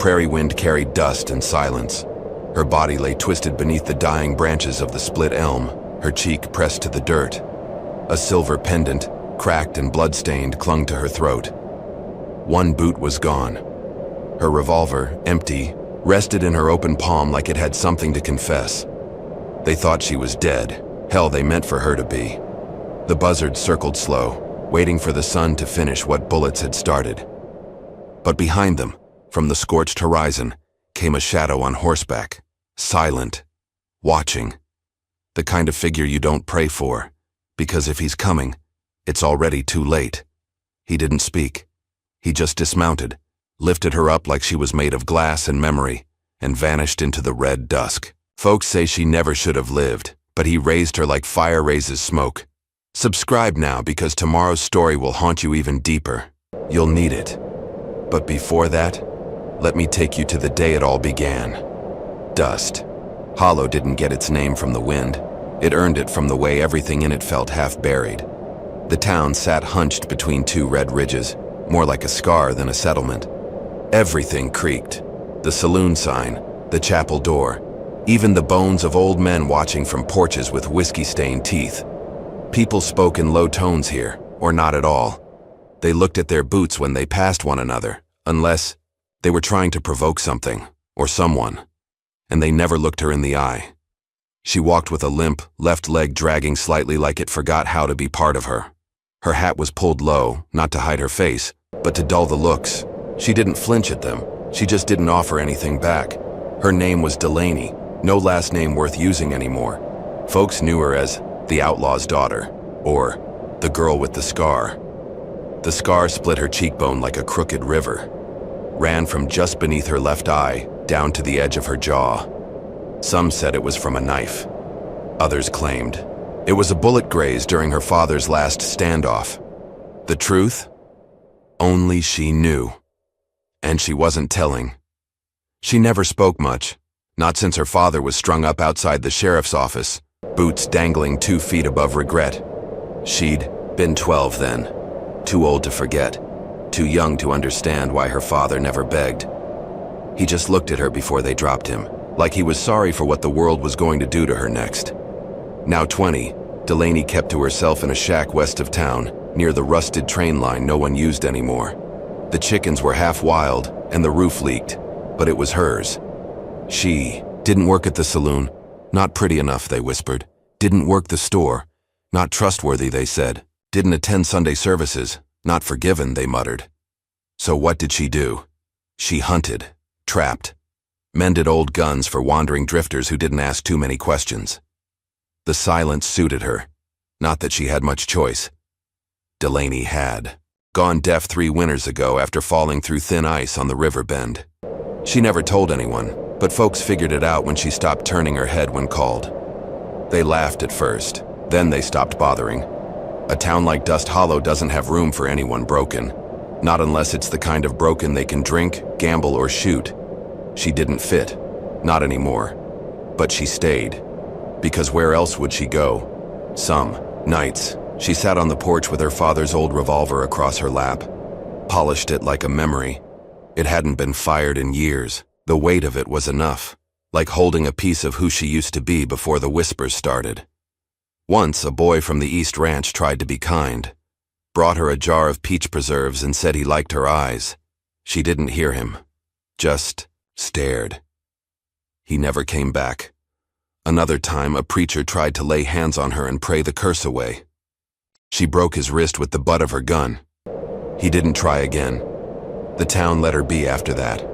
prairie wind carried dust and silence. Her body lay twisted beneath the dying branches of the split elm, her cheek pressed to the dirt. A silver pendant, cracked and blood-stained, clung to her throat. One boot was gone. Her revolver, empty, rested in her open palm like it had something to confess. They thought she was dead. Hell, they meant for her to be. The buzzards circled slow, waiting for the sun to finish what bullets had started. But behind them, from the scorched horizon, came a shadow on horseback, silent, watching. The kind of figure you don't pray for, because if he's coming, it's already too late. He didn't speak. He just dismounted, lifted her up like she was made of glass and memory, and vanished into the red dusk. Folks say she never should have lived, but he raised her like fire raises smoke. Subscribe now, because tomorrow's story will haunt you even deeper. You'll need it. But before that, let me take you to the day it all began. Dust. Hollow didn't get its name from the wind. It earned it from the way everything in it felt half buried. The town sat hunched between two red ridges, more like a scar than a settlement. Everything creaked. The saloon sign, the chapel door, even the bones of old men watching from porches with whiskey-stained teeth. People spoke in low tones here, or not at all. They looked at their boots when they passed one another, unless they were trying to provoke something, or someone. And they never looked her in the eye. She walked with a limp, left leg dragging slightly like it forgot how to be part of her. Her hat was pulled low, not to hide her face, but to dull the looks. She didn't flinch at them. She just didn't offer anything back. Her name was Delaney, no last name worth using anymore. Folks knew her as the outlaw's daughter, or the girl with the scar. The scar split her cheekbone like a crooked river, ran from just beneath her left eye down to the edge of her jaw. Some said it was from a knife. Others claimed it was a bullet graze during her father's last standoff. The truth? Only she knew. And she wasn't telling. She never spoke much, not since her father was strung up outside the sheriff's office, boots dangling 2 feet above regret. She'd been 12 then, too old to forget, too young to understand why her father never begged. He just looked at her before they dropped him, like he was sorry for what the world was going to do to her next. Now 20, Delaney kept to herself in a shack west of town, near the rusted train line no one used anymore. The chickens were half wild, and the roof leaked, but it was hers. She didn't work at the saloon, not pretty enough, they whispered. Didn't work the store, not trustworthy, they said. Didn't attend Sunday services, not forgiven, they muttered. So what did she do? She hunted, trapped, mended old guns for wandering drifters who didn't ask too many questions. The silence suited her, not that she had much choice. Delaney had gone deaf 3 winters ago after falling through thin ice on the river bend. She never told anyone, but folks figured it out when she stopped turning her head when called. They laughed at first, then they stopped bothering. A town like Dust Hollow doesn't have room for anyone broken, not unless it's the kind of broken they can drink, gamble, or shoot. She didn't fit, not anymore. But she stayed, because where else would she go? Some nights, she sat on the porch with her father's old revolver across her lap, polished it like a memory. It hadn't been fired in years. The weight of it was enough, like holding a piece of who she used to be before the whispers started. Once, a boy from the East Ranch tried to be kind, brought her a jar of peach preserves and said he liked her eyes. She didn't hear him, just stared. He never came back. Another time, a preacher tried to lay hands on her and pray the curse away. She broke his wrist with the butt of her gun. He didn't try again. The town let her be after that.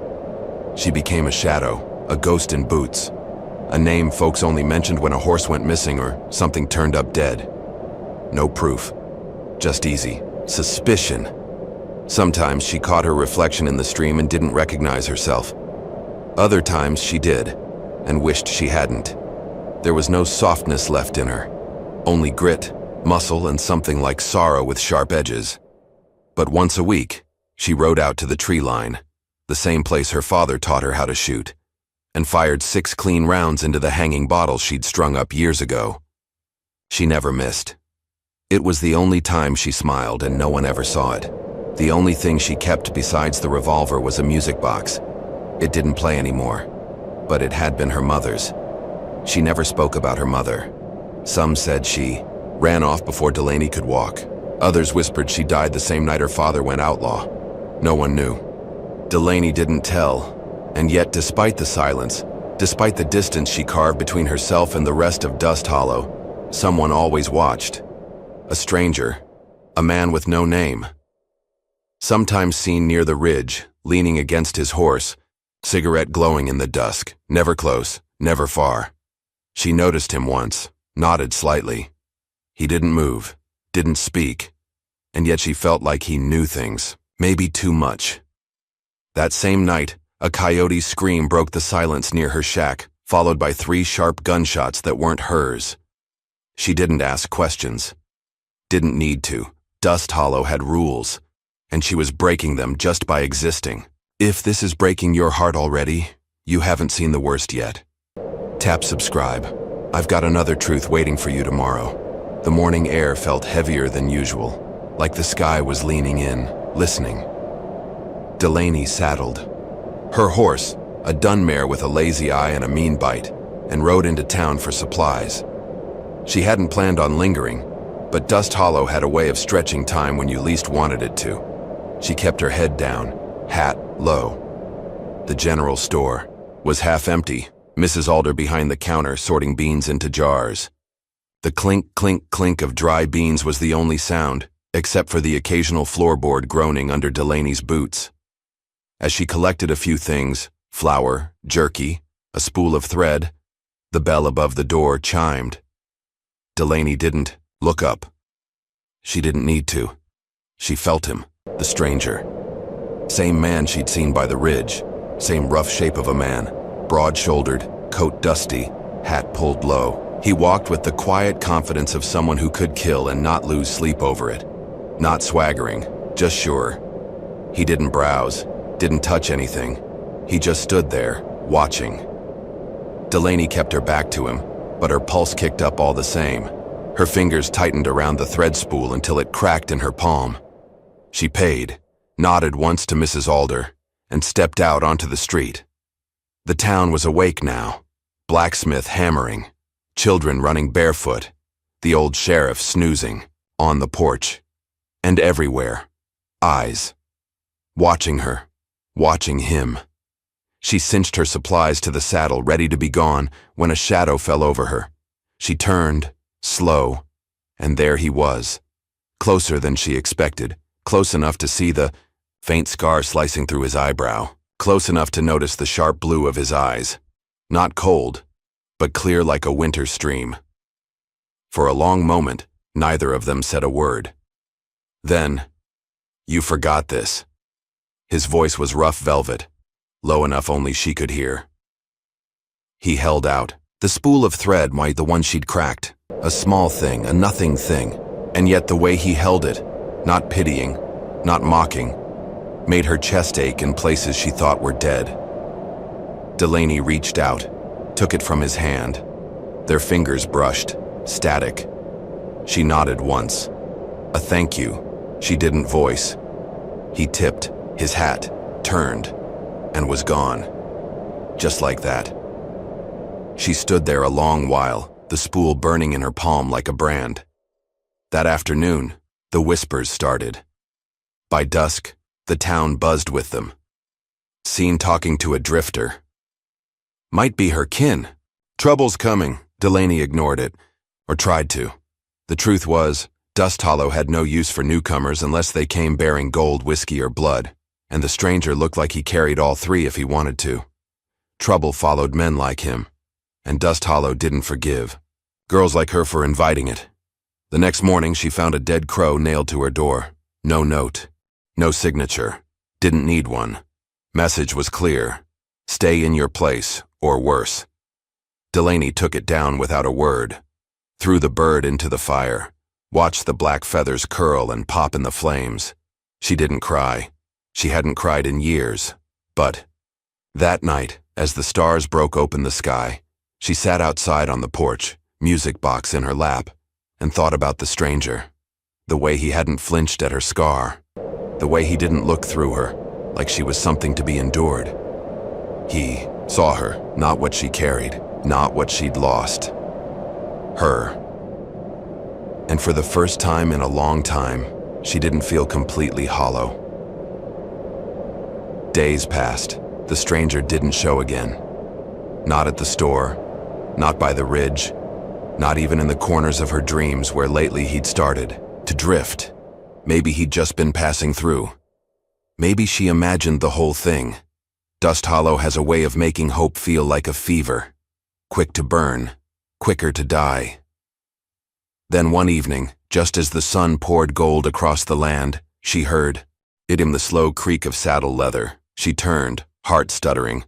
She became a shadow, a ghost in boots, a name folks only mentioned when a horse went missing or something turned up dead. No proof, just easy suspicion. Sometimes she caught her reflection in the stream and didn't recognize herself. Other times she did, and wished she hadn't. There was no softness left in her, only grit, muscle, and something like sorrow with sharp edges. But once a week, she rode out to the tree line, the same place her father taught her how to shoot, and fired 6 clean rounds into the hanging bottles she'd strung up years ago. She never missed. It was the only time she smiled, and no one ever saw it. The only thing she kept besides the revolver was a music box. It didn't play anymore, but it had been her mother's. She never spoke about her mother. Some said she ran off before Delaney could walk. Others whispered she died the same night her father went outlaw. No one knew. Delaney didn't tell, and yet despite the silence, despite the distance she carved between herself and the rest of Dust Hollow, someone always watched. A stranger, a man with no name. Sometimes seen near the ridge, leaning against his horse, cigarette glowing in the dusk, never close, never far. She noticed him once, nodded slightly. He didn't move, didn't speak, and yet she felt like he knew things, maybe too much. That same night, a coyote's scream broke the silence near her shack, followed by 3 sharp gunshots that weren't hers. She didn't ask questions. Didn't need to. Dust Hollow had rules, and she was breaking them just by existing. If this is breaking your heart already, you haven't seen the worst yet. Tap subscribe. I've got another truth waiting for you tomorrow. The morning air felt heavier than usual, like the sky was leaning in, listening. Delaney saddled. Her horse, a dun mare with a lazy eye and a mean bite, and rode into town for supplies. She hadn't planned on lingering, but Dust Hollow had a way of stretching time when you least wanted it to. She kept her head down, hat low. The general store was half empty, Mrs. Alder behind the counter sorting beans into jars. The clink, clink, clink of dry beans was the only sound, except for the occasional floorboard groaning under Delaney's boots. As she collected a few things, flour, jerky, a spool of thread, the bell above the door chimed. Delaney didn't look up. She didn't need to. She felt him, the stranger. Same man she'd seen by the ridge, same rough shape of a man, broad-shouldered, coat dusty, hat pulled low. He walked with the quiet confidence of someone who could kill and not lose sleep over it. Not swaggering, just sure. He didn't browse, didn't touch anything. He just stood there, watching. Delaney kept her back to him, but her pulse kicked up all the same. Her fingers tightened around the thread spool until it cracked in her palm. She paid, nodded once to Mrs. Alder, and stepped out onto the street. The town was awake now, blacksmith hammering, children running barefoot, the old sheriff snoozing, on the porch, and everywhere, eyes, watching her, watching him. She cinched her supplies to the saddle, ready to be gone, when a shadow fell over her. She turned, slow, and there he was, closer than she expected, close enough to see the faint scar slicing through his eyebrow, close enough to notice the sharp blue of his eyes. Not cold, but clear like a winter stream. For a long moment, neither of them said a word. Then, "You forgot this." His voice was rough velvet, low enough only she could hear. He held out. The spool of thread might the one she'd cracked. A small thing, a nothing thing. And yet the way he held it, not pitying, not mocking, made her chest ache in places she thought were dead. Delaney reached out, took it from his hand. Their fingers brushed, static. She nodded once. A thank you, she didn't voice. He tipped, his hat, turned, and was gone. Just like that. She stood there a long while, the spool burning in her palm like a brand. That afternoon, the whispers started. By dusk, the town buzzed with them. Seen talking to a drifter. Might be her kin. Trouble's coming. Delaney ignored it, or tried to. The truth was, Dust Hollow had no use for newcomers unless they came bearing gold, whiskey, or blood, and the stranger looked like he carried all 3 if he wanted to. Trouble followed men like him, and Dust Hollow didn't forgive. Girls like her for inviting it. The next morning she found a dead crow nailed to her door. No note. No signature. Didn't need one. Message was clear. Stay in your place, or worse. Delaney took it down without a word. Threw the bird into the fire. Watched the black feathers curl and pop in the flames. She didn't cry. She hadn't cried in years. But that night, as the stars broke open the sky, she sat outside on the porch, music box in her lap, and thought about the stranger. The way he hadn't flinched at her scar. The way he didn't look through her, like she was something to be endured. He saw her, not what she carried, not what she'd lost. Her. And for the first time in a long time, she didn't feel completely hollow. Days passed. The stranger didn't show again. Not at the store, not by the ridge, not even in the corners of her dreams where lately he'd started to drift. Maybe he'd just been passing through. Maybe she imagined the whole thing. Dust Hollow has a way of making hope feel like a fever. Quick to burn, quicker to die. Then one evening, just as the sun poured gold across the land, she heard it in the slow creak of saddle leather. She turned, heart stuttering.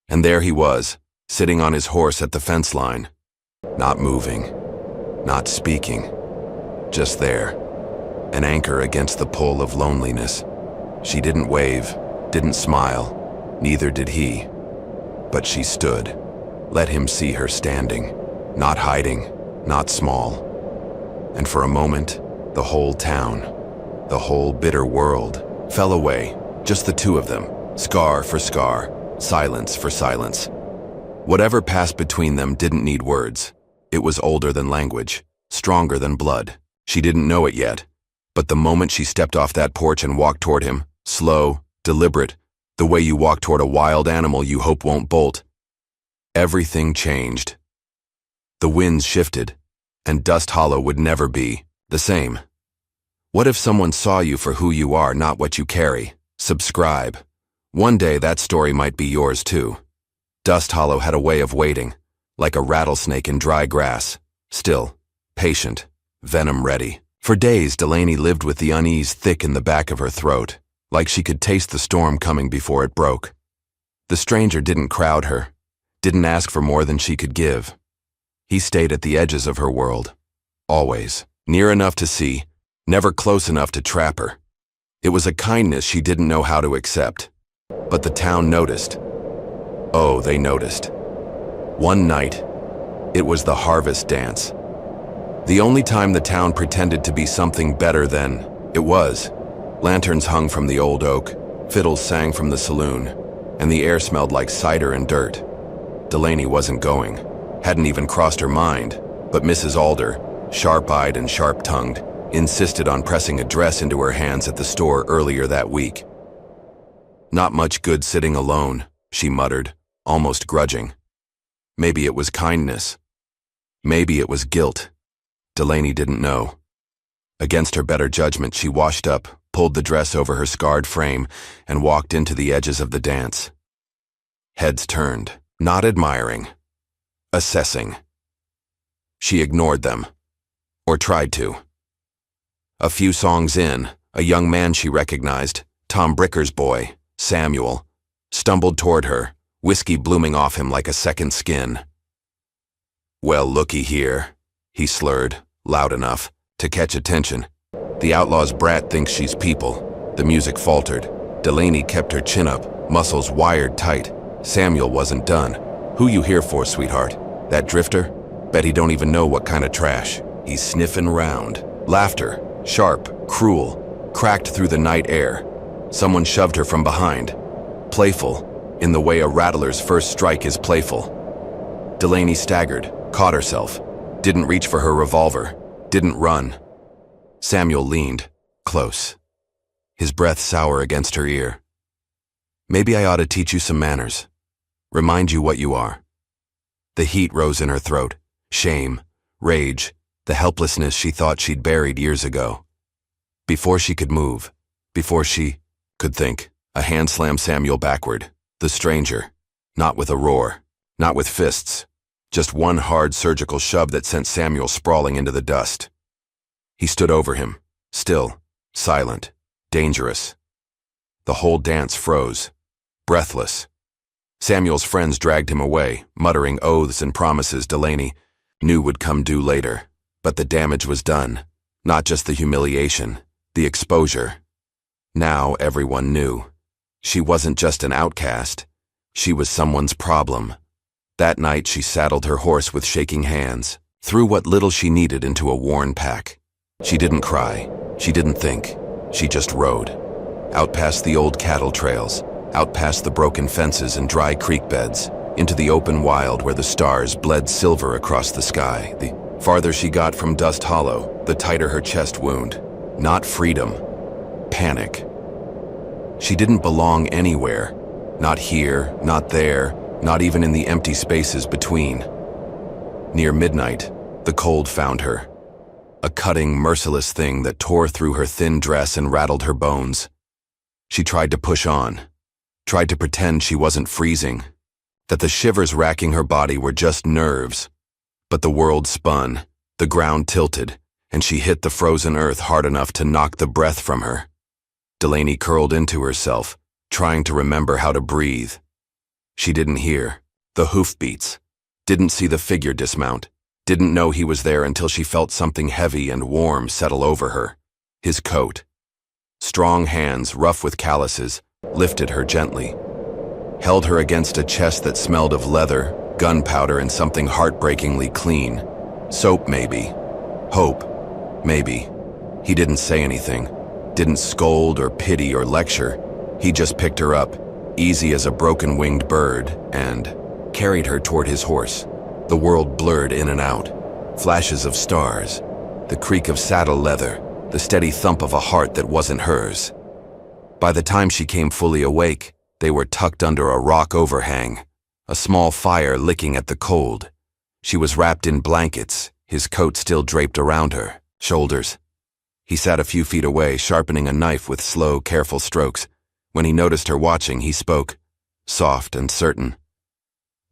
And there he was, sitting on his horse at the fence line. Not moving, not speaking. Just there, an anchor against the pull of loneliness. She didn't wave, didn't smile, neither did he. But she stood, let him see her standing, not hiding, not small. And for a moment, the whole town, the whole bitter world, fell away, just the two of them, scar for scar, silence for silence. Whatever passed between them didn't need words. It was older than language, stronger than blood. She didn't know it yet, but the moment she stepped off that porch and walked toward him, slow, deliberate, the way you walk toward a wild animal you hope won't bolt, everything changed. The winds shifted, and Dust Hollow would never be the same. What if someone saw you for who you are, not what you carry? Subscribe. One day that story might be yours too. Dust Hollow had a way of waiting, like a rattlesnake in dry grass, still, patient, venom ready. For days, Delaney lived with the unease thick in the back of her throat, like she could taste the storm coming before it broke. The stranger didn't crowd her, didn't ask for more than she could give. He stayed at the edges of her world, always, near enough to see, never close enough to trap her. It was a kindness she didn't know how to accept. But the town noticed. Oh, they noticed. One night, it was the harvest dance. The only time the town pretended to be something better than it was. Lanterns hung from the old oak, fiddles sang from the saloon, and the air smelled like cider and dirt. Delaney wasn't going, hadn't even crossed her mind, but Mrs. Alder, sharp-eyed and sharp-tongued, insisted on pressing a dress into her hands at the store earlier that week. Not much good sitting alone, she muttered, almost grudging. Maybe it was kindness. Maybe it was guilt. Delaney didn't know. Against her better judgment, she washed up, pulled the dress over her scarred frame, and walked into the edges of the dance. Heads turned, not admiring, assessing. She ignored them, or tried to. A few songs in, a young man she recognized, Tom Bricker's boy, Samuel, stumbled toward her, whiskey blooming off him like a second skin. "Well, looky here," he slurred, loud enough to catch attention. "The outlaw's brat thinks she's people." The music faltered. Delaney kept her chin up, muscles wired tight. Samuel wasn't done. "Who you here for, sweetheart? That drifter? Bet he don't even know what kind of trash." He's sniffing round. Laughter, sharp, cruel, cracked through the night air. Someone shoved her from behind. Playful, in the way a rattler's first strike is playful. Delaney staggered, caught herself, didn't reach for her revolver, didn't run. Samuel leaned, close, his breath sour against her ear. "Maybe I ought to teach you some manners. Remind you what you are." The heat rose in her throat, shame, rage, the helplessness she thought she'd buried years ago. Before she could move, before she could think, a hand slammed Samuel backward. The stranger, not with a roar, not with fists, just one hard surgical shove that sent Samuel sprawling into the dust. He stood over him, still, silent, dangerous. The whole dance froze, breathless. Samuel's friends dragged him away, muttering oaths and promises Delaney knew would come due later. But the damage was done, not just the humiliation, the exposure. Now everyone knew. She wasn't just an outcast. She was someone's problem. That night she saddled her horse with shaking hands, threw what little she needed into a worn pack. She didn't cry. She didn't think. She just rode. Out past the old cattle trails, out past the broken fences and dry creek beds, into the open wild where the stars bled silver across the sky. The farther she got from Dust Hollow, the tighter her chest wound. Not freedom, panic. She didn't belong anywhere. Not here, not there, not even in the empty spaces between. Near midnight, the cold found her. A cutting, merciless thing that tore through her thin dress and rattled her bones. She tried to push on, tried to pretend she wasn't freezing, that the shivers racking her body were just nerves. But the world spun, the ground tilted, and she hit the frozen earth hard enough to knock the breath from her. Delaney curled into herself, trying to remember how to breathe. She didn't hear the hoofbeats, didn't see the figure dismount, didn't know he was there until she felt something heavy and warm settle over her. His coat. Strong hands, rough with calluses, lifted her gently, held her against a chest that smelled of leather, gunpowder, and something heartbreakingly clean. Soap, maybe. Hope, maybe. He didn't say anything, didn't scold or pity or lecture. He just picked her up, easy as a broken-winged bird, and carried her toward his horse. The world blurred in and out. Flashes of stars, the creak of saddle leather, the steady thump of a heart that wasn't hers. By the time she came fully awake, they were tucked under a rock overhang, a small fire licking at the cold. She was wrapped in blankets, his coat still draped around her shoulders. He sat a few feet away, sharpening a knife with slow, careful strokes. When he noticed her watching, he spoke, soft and certain.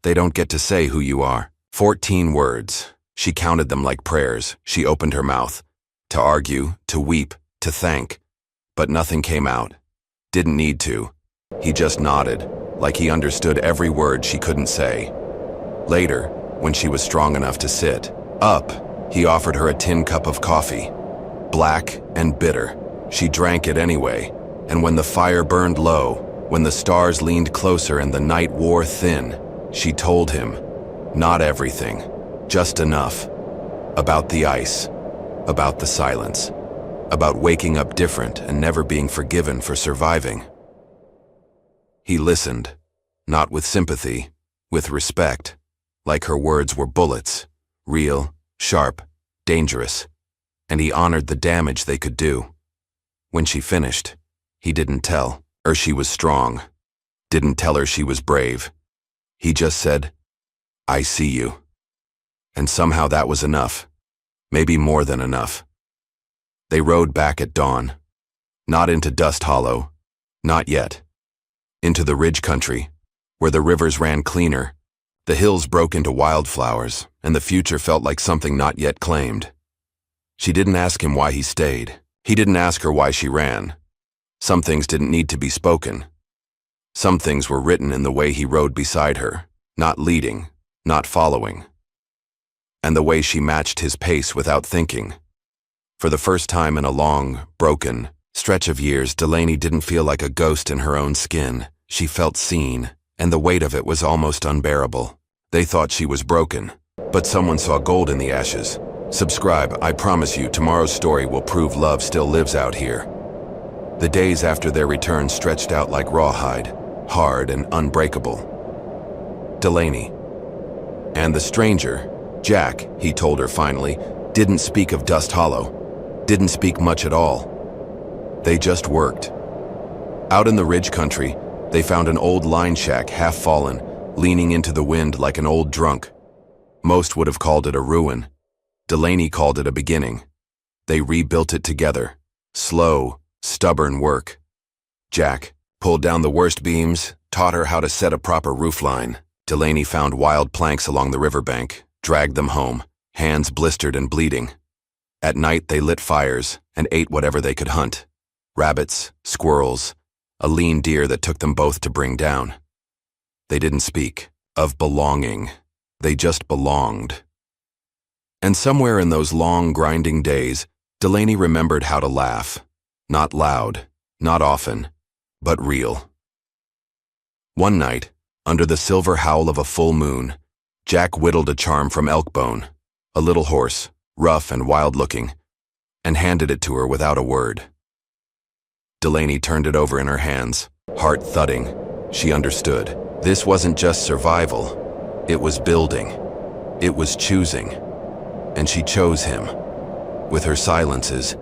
"They don't get to say who you are." 14 words. She counted them like prayers. She opened her mouth. To argue, to weep, to thank. But nothing came out. Didn't need to. He just nodded, like he understood every word she couldn't say. Later, when she was strong enough to sit up, he offered her a tin cup of coffee. Black and bitter. She drank it anyway, and when the fire burned low, when the stars leaned closer and the night wore thin, she told him, not everything, just enough. About the ice, about the silence, about waking up different and never being forgiven for surviving. He listened, not with sympathy, with respect, like her words were bullets, real, sharp, dangerous, and he honored the damage they could do. When she finished, he didn't tell her she was strong, didn't tell her she was brave. He just said, "I see you." And somehow that was enough, maybe more than enough. They rode back at dawn, not into Dust Hollow, not yet. Into the ridge country, where the rivers ran cleaner, the hills broke into wildflowers, and the future felt like something not yet claimed. She didn't ask him why he stayed. He didn't ask her why she ran. Some things didn't need to be spoken. Some things were written in the way he rode beside her, not leading, not following. And the way she matched his pace without thinking. For the first time in a long, broken stretch of years, Delaney didn't feel like a ghost in her own skin. She felt seen, and the weight of it was almost unbearable. They thought she was broken, but someone saw gold in the ashes. Subscribe, I promise you, tomorrow's story will prove love still lives out here. The days after their return stretched out like rawhide, hard and unbreakable. Delaney. And the stranger, Jack, he told her finally, didn't speak of Dust Hollow, didn't speak much at all. They just worked. Out in the ridge country, they found an old line shack half fallen, leaning into the wind like an old drunk. Most would have called it a ruin. Delaney called it a beginning. They rebuilt it together. Slow, stubborn work. Jack pulled down the worst beams, taught her how to set a proper roofline. Delaney found wild planks along the riverbank, dragged them home, hands blistered and bleeding. At night they lit fires and ate whatever they could hunt. Rabbits, squirrels, a lean deer that took them both to bring down. They didn't speak of belonging. They just belonged. And somewhere in those long, grinding days, Delaney remembered how to laugh. Not loud, not often, but real. One night, under the silver howl of a full moon, Jack whittled a charm from Elkbone, a little horse, rough and wild-looking, and handed it to her without a word. Delaney turned it over in her hands, heart thudding, she understood. This wasn't just survival. It was building. It was choosing. And she chose him. With her silences,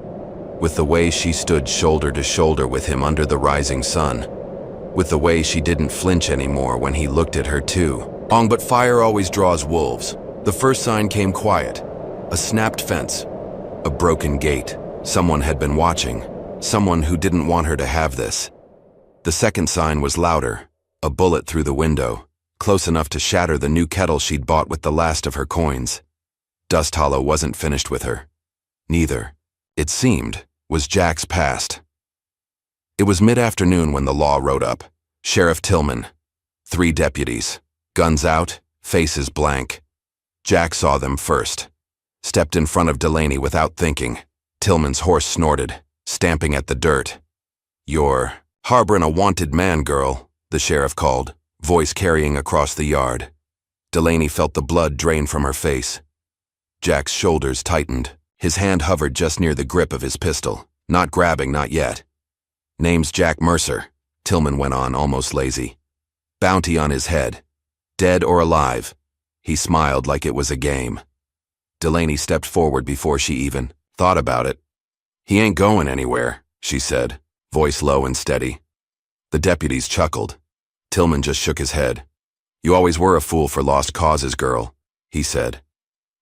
with the way she stood shoulder to shoulder with him under the rising sun, with the way she didn't flinch anymore when he looked at her too. But fire always draws wolves. The first sign came quiet. A snapped fence. A broken gate. Someone had been watching. Someone who didn't want her to have this. The second sign was louder. A bullet through the window, close enough to shatter the new kettle she'd bought with the last of her coins. Dust Hollow wasn't finished with her. Neither, it seemed, was Jack's past. It was mid-afternoon when the law rode up. Sheriff Tillman. 3 deputies. Guns out, faces blank. Jack saw them first. Stepped in front of Delaney without thinking. Tillman's horse snorted, stamping at the dirt. "You're harboring a wanted man, girl," the sheriff called, voice carrying across the yard. Delaney felt the blood drain from her face. Jack's shoulders tightened. His hand hovered just near the grip of his pistol. Not grabbing, not yet. "Name's Jack Mercer," Tillman went on, almost lazy. "Bounty on his head. Dead or alive." He smiled like it was a game. Delaney stepped forward before she even thought about it. "He ain't going anywhere," she said, voice low and steady. The deputies chuckled. Tillman just shook his head. "You always were a fool for lost causes, girl," he said.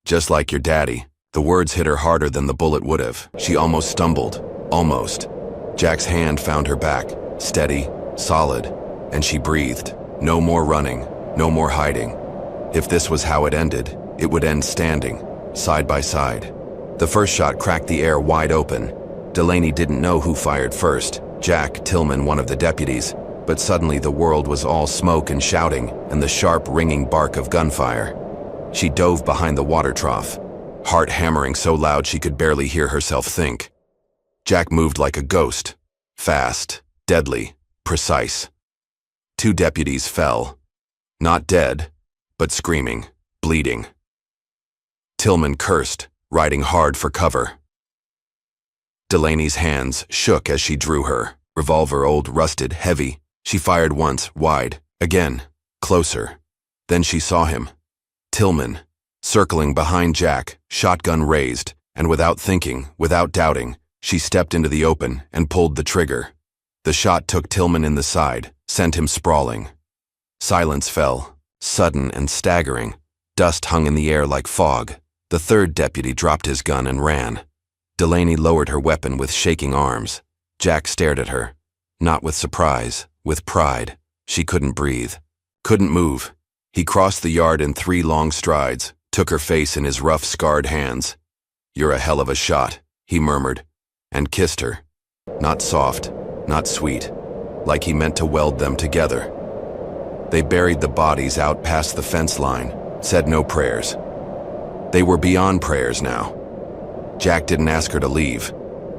"Just like your daddy." The words hit her harder than the bullet would have. She almost stumbled. Almost. Jack's hand found her back, steady, solid, and she breathed. No more running, no more hiding. If this was how it ended, it would end standing, side by side. The first shot cracked the air wide open. Delaney didn't know who fired first, Jack, Tillman, one of the deputies, but suddenly the world was all smoke and shouting and the sharp, ringing bark of gunfire. She dove behind the water trough, heart hammering so loud she could barely hear herself think. Jack moved like a ghost, fast, deadly, precise. 2 deputies fell, not dead, but screaming, bleeding. Tillman cursed, riding hard for cover. Delaney's hands shook as she drew her, revolver old, rusted, heavy. She fired once, wide, again, closer. Then she saw him. Tillman, circling behind Jack, shotgun raised, and without thinking, without doubting, she stepped into the open and pulled the trigger. The shot took Tillman in the side, sent him sprawling. Silence fell, sudden and staggering. Dust hung in the air like fog. The third deputy dropped his gun and ran. Delaney lowered her weapon with shaking arms. Jack stared at her, not with surprise, with pride. She couldn't breathe, couldn't move. He crossed the yard in 3 long strides, took her face in his rough, scarred hands. "You're a hell of a shot," he murmured, and kissed her. Not soft, not sweet, like he meant to weld them together. They buried the bodies out past the fence line, said no prayers. They were beyond prayers now. Jack didn't ask her to leave.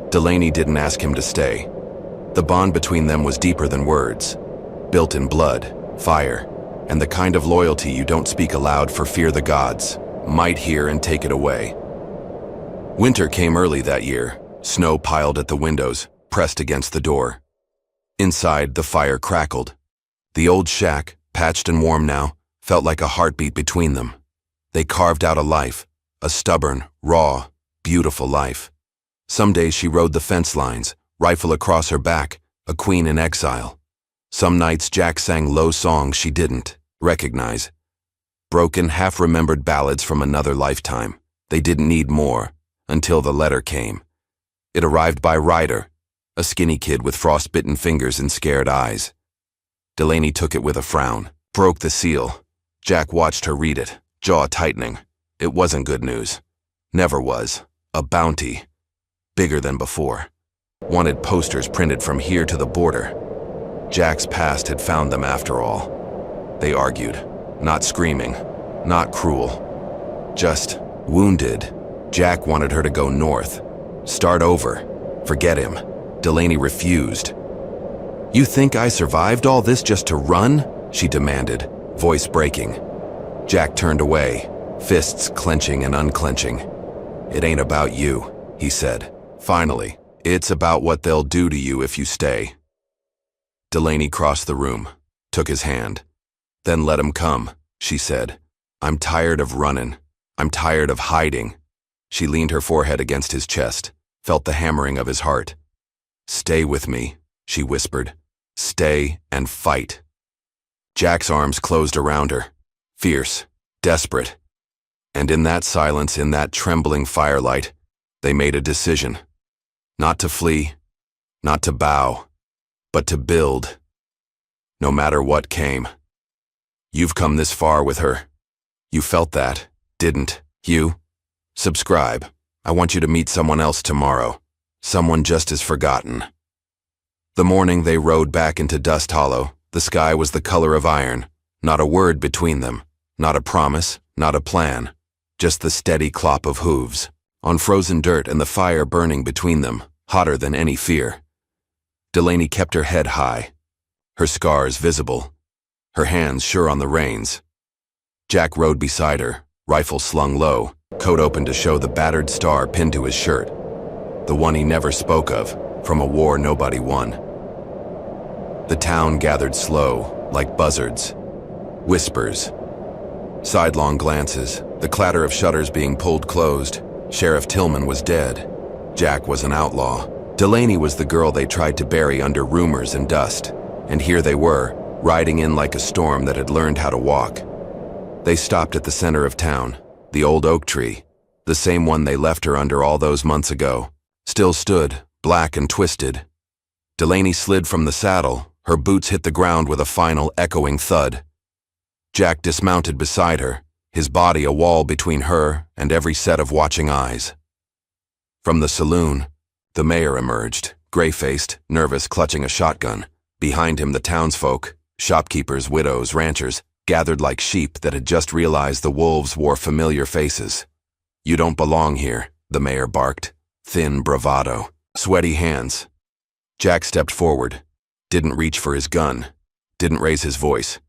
Delaney didn't ask him to stay. The bond between them was deeper than words, built in blood, fire, and the kind of loyalty you don't speak aloud for fear the gods might hear and take it away. Winter came early that year. Snow piled at the windows, pressed against the door. Inside, the fire crackled. The old shack, patched and warm now, felt like a heartbeat between them. They carved out a life, a stubborn, raw, beautiful life. Some days she rode the fence lines, rifle across her back, a queen in exile. Some nights Jack sang low songs she didn't recognize. Broken, half-remembered ballads from another lifetime. They didn't need more, until the letter came. It arrived by Ryder, a skinny kid with frostbitten fingers and scared eyes. Delaney took it with a frown, broke the seal. Jack watched her read it, jaw tightening. It wasn't good news. Never was. A bounty. Bigger than before. Wanted posters printed from here to the border. Jack's past had found them after all. They argued, not screaming, not cruel, just wounded. Jack wanted her to go north, start over, forget him. Delaney refused. "You think I survived all this just to run?" she demanded, voice breaking. Jack turned away, fists clenching and unclenching. "It ain't about you," he said. "Finally, it's about what they'll do to you if you stay." Delaney crossed the room, took his hand. "Then let him come," she said. "I'm tired of running. I'm tired of hiding." She leaned her forehead against his chest, felt the hammering of his heart. "Stay with me," she whispered. "Stay and fight." Jack's arms closed around her, fierce, desperate. And in that silence, in that trembling firelight, they made a decision. Not to flee, not to bow, but to build. No matter what came. You've come this far with her. You felt that, didn't you? Subscribe. I want you to meet someone else tomorrow. Someone just as forgotten. The morning they rode back into Dust Hollow, the sky was the color of iron. Not a word between them. Not a promise, not a plan. Just the steady clop of hooves, on frozen dirt and the fire burning between them, hotter than any fear. Delaney kept her head high, her scars visible, her hands sure on the reins. Jack rode beside her, rifle slung low, coat open to show the battered star pinned to his shirt. The one he never spoke of, from a war nobody won. The town gathered slow, like buzzards. Whispers. Sidelong glances, the clatter of shutters being pulled closed. Sheriff Tillman was dead. Jack was an outlaw. Delaney was the girl they tried to bury under rumors and dust. And here they were, riding in like a storm that had learned how to walk. They stopped at the center of town. The old oak tree, the same one they left her under all those months ago, still stood, black and twisted. Delaney slid from the saddle. Her boots hit the ground with a final echoing thud. Jack dismounted beside her, his body a wall between her and every set of watching eyes. From the saloon, the mayor emerged, gray-faced, nervous, clutching a shotgun. Behind him the townsfolk, shopkeepers, widows, ranchers, gathered like sheep that had just realized the wolves wore familiar faces. "You don't belong here," the mayor barked, thin bravado, sweaty hands. Jack stepped forward, didn't reach for his gun, didn't raise his voice.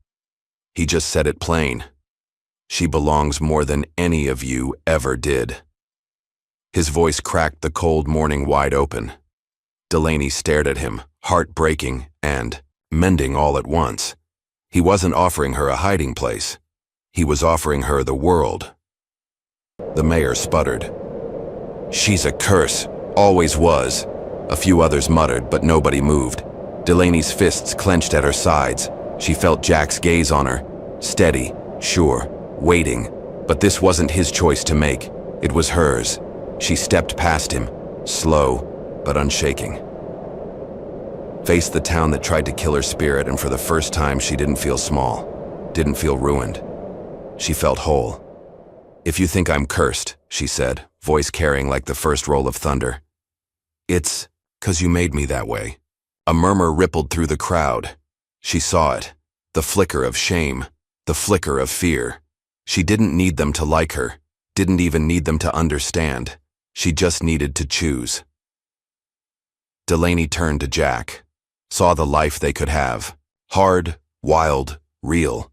He just said it plain. "She belongs more than any of you ever did." His voice cracked the cold morning wide open. Delaney stared at him, heart breaking and mending all at once. He wasn't offering her a hiding place. He was offering her the world. The mayor sputtered. "She's a curse, always was." A few others muttered, but nobody moved. Delaney's fists clenched at her sides. She felt Jack's gaze on her, steady, sure, waiting. But this wasn't his choice to make. It was hers. She stepped past him, slow but unshaking. Faced the town that tried to kill her spirit, and for the first time she didn't feel small, didn't feel ruined. She felt whole. "If you think I'm cursed," she said, voice carrying like the first roll of thunder, "it's 'cause you made me that way." A murmur rippled through the crowd. She saw it, the flicker of shame, the flicker of fear. She didn't need them to like her, didn't even need them to understand. She just needed to choose. Delaney turned to Jack, saw the life they could have, hard, wild, real.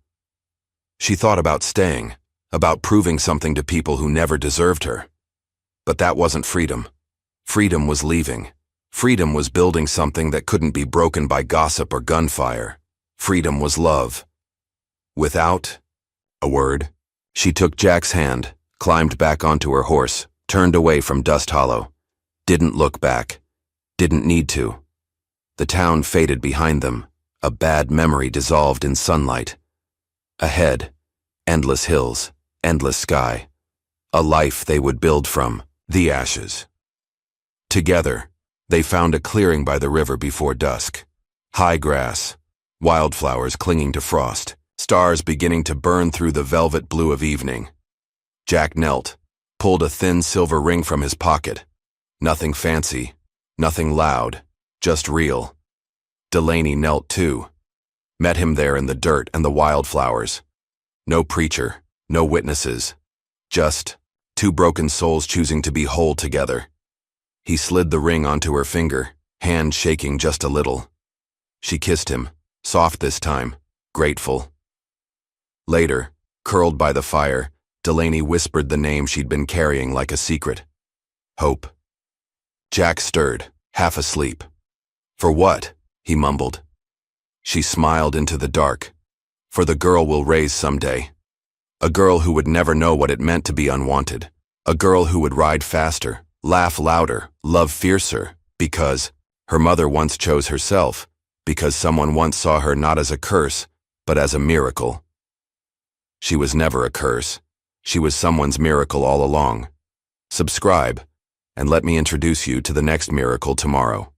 She thought about staying, about proving something to people who never deserved her. But that wasn't freedom. Freedom was leaving. Freedom was building something that couldn't be broken by gossip or gunfire. Freedom was love. Without a word, she took Jack's hand, climbed back onto her horse, turned away from Dust Hollow. Didn't look back. Didn't need to. The town faded behind them, a bad memory dissolved in sunlight. Ahead, endless hills, endless sky. A life they would build from the ashes. Together, they found a clearing by the river before dusk. High grass, wildflowers clinging to frost, stars beginning to burn through the velvet blue of evening. Jack knelt, pulled a thin silver ring from his pocket. Nothing fancy, nothing loud, just real. Delaney knelt too. Met him there in the dirt and the wildflowers. No preacher, no witnesses. Just two broken souls choosing to be whole together. He slid the ring onto her finger, hand shaking just a little. She kissed him, soft this time, grateful. Later, curled by the fire, Delaney whispered the name she'd been carrying like a secret. Hope. Jack stirred, half asleep. "For what?" he mumbled. She smiled into the dark. For the girl we'll raise someday. A girl who would never know what it meant to be unwanted. A girl who would ride faster, laugh louder, love fiercer, because her mother once chose herself, because someone once saw her not as a curse, but as a miracle. She was never a curse. She was someone's miracle all along. Subscribe, and let me introduce you to the next miracle tomorrow.